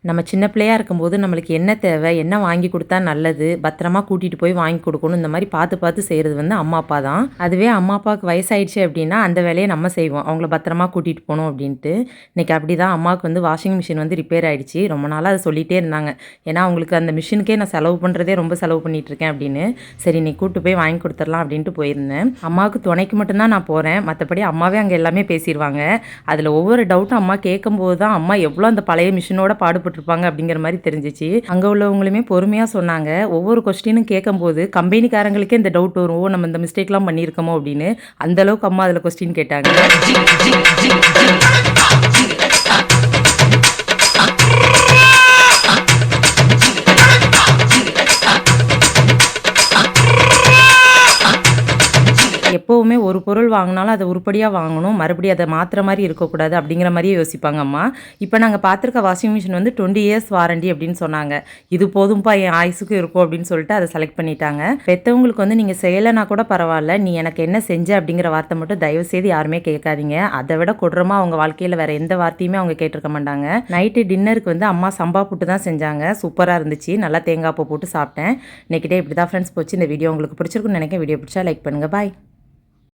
நம்ம சின்ன பிள்ளையாக இருக்கும்போது நம்மளுக்கு என்ன தேவை, என்ன வாங்கி கொடுத்தா நல்லது, பத்திரமா கூட்டிகிட்டு போய் வாங்கி கொடுக்கணும், இந்த மாதிரி பார்த்து பார்த்து செய்கிறது வந்து அம்மா அப்பா தான். அதுவே அம்மா அப்பாவுக்கு வயசாயிடுச்சு அப்படின்னா அந்த வேலையை நம்ம செய்வோம், அவங்கள பத்திரமா கூட்டிகிட்டு போகணும் அப்படின்ட்டு. இன்றைக்கி அப்படி தான் அம்மாவுக்கு வந்து வாஷிங் மிஷின் வந்து ரிப்பேர் ஆகிடுச்சு. ரொம்ப நாளாக அதை சொல்லிகிட்டே இருந்தாங்க. ஏன்னா அவங்களுக்கு அந்த மிஷினுக்கே நான் செலவு பண்ணுறதே ரொம்ப செலவு பண்ணிகிட்ருக்கேன் அப்படின்னு. சரி நீ கூப்பிட்டு போய் வாங்கி கொடுத்துடலாம் அப்படின்ட்டு போயிருந்தேன். அம்மாவுக்கு துணைக்கு மட்டும்தான் நான் போகிறேன், மற்றபடி அம்மாவே அங்கே எல்லாமே பேசிடுவாங்க. அதில் ஒவ்வொரு டவுட்டும் அம்மா கேட்கும்போது தான் அம்மா எவ்வளோ அந்த பழைய மிஷினோட பாடுபட்டுருப்பாங்க அப்படிங்கிற மாதிரி தெரிஞ்சிச்சு. அங்கே உள்ளவங்களுமே பொறுமையாக சொன்னாங்க. ஒவ்வொரு கொஸ்டினும் கேட்கும்போது கம்பெனிக்காரங்களுக்கே இந்த டவுட் வரும், நம்ம இந்த மிஸ்டேக்லாம் பண்ணியிருக்கோமோ அப்படின்னு. அந்தளவுக்கு அம்மா அதில் கொஸ்டின் கேட்டாங்க. எப்போவுமே ஒரு பொருள் வாங்கினாலும் அதை உருப்படியாக வாங்கணும், மறுபடியும் அதை மாற்றுற மாதிரி இருக்கக்கூடாது அப்படிங்கிற மாதிரியே யோசிப்பாங்க அம்மா. இப்போ நாங்கள் பார்த்துருக்க வாஷிங் மிஷின் வந்து 20 இயர்ஸ் வாரண்டி அப்படின்னு சொன்னாங்க. இது போதும்பா என் ஆயுசுக்கு இருக்கும் அப்படின்னு சொல்லிட்டு அதை செலக்ட் பண்ணிட்டாங்க. பெற்றவங்களுக்கு வந்து நீங்கள் செய்யலைன்னா கூட பரவாயில்ல, நீ எனக்கு என்ன செஞ்ச அப்படிங்கிற வார்த்தை மட்டும் தயவு செய்து யாருமே கேட்காதீங்க. அதை விட கொடூரமாக அவங்க வாழ்க்கையில் வேறு எந்த வார்த்தையுமே அவங்க கேட்டிருக்க மாட்டாங்க. நைட்டு டின்னருக்கு வந்து அம்மா சம்பா புட்டு தான் செஞ்சாங்க. சூப்பராக இருந்துச்சு, நல்லா தேங்காய் பூ போட்டு சாப்பிட்டேன். இன்றைக்கிட்டே இப்படி தான் ஃப்ரெண்ட்ஸ் போச்சு. இந்த வீடியோ உங்களுக்கு பிடிச்சிருக்குன்னு நினைக்கிறேன். வீடியோ பிடிச்சா லைக் பண்ணுங்கள். பாய்.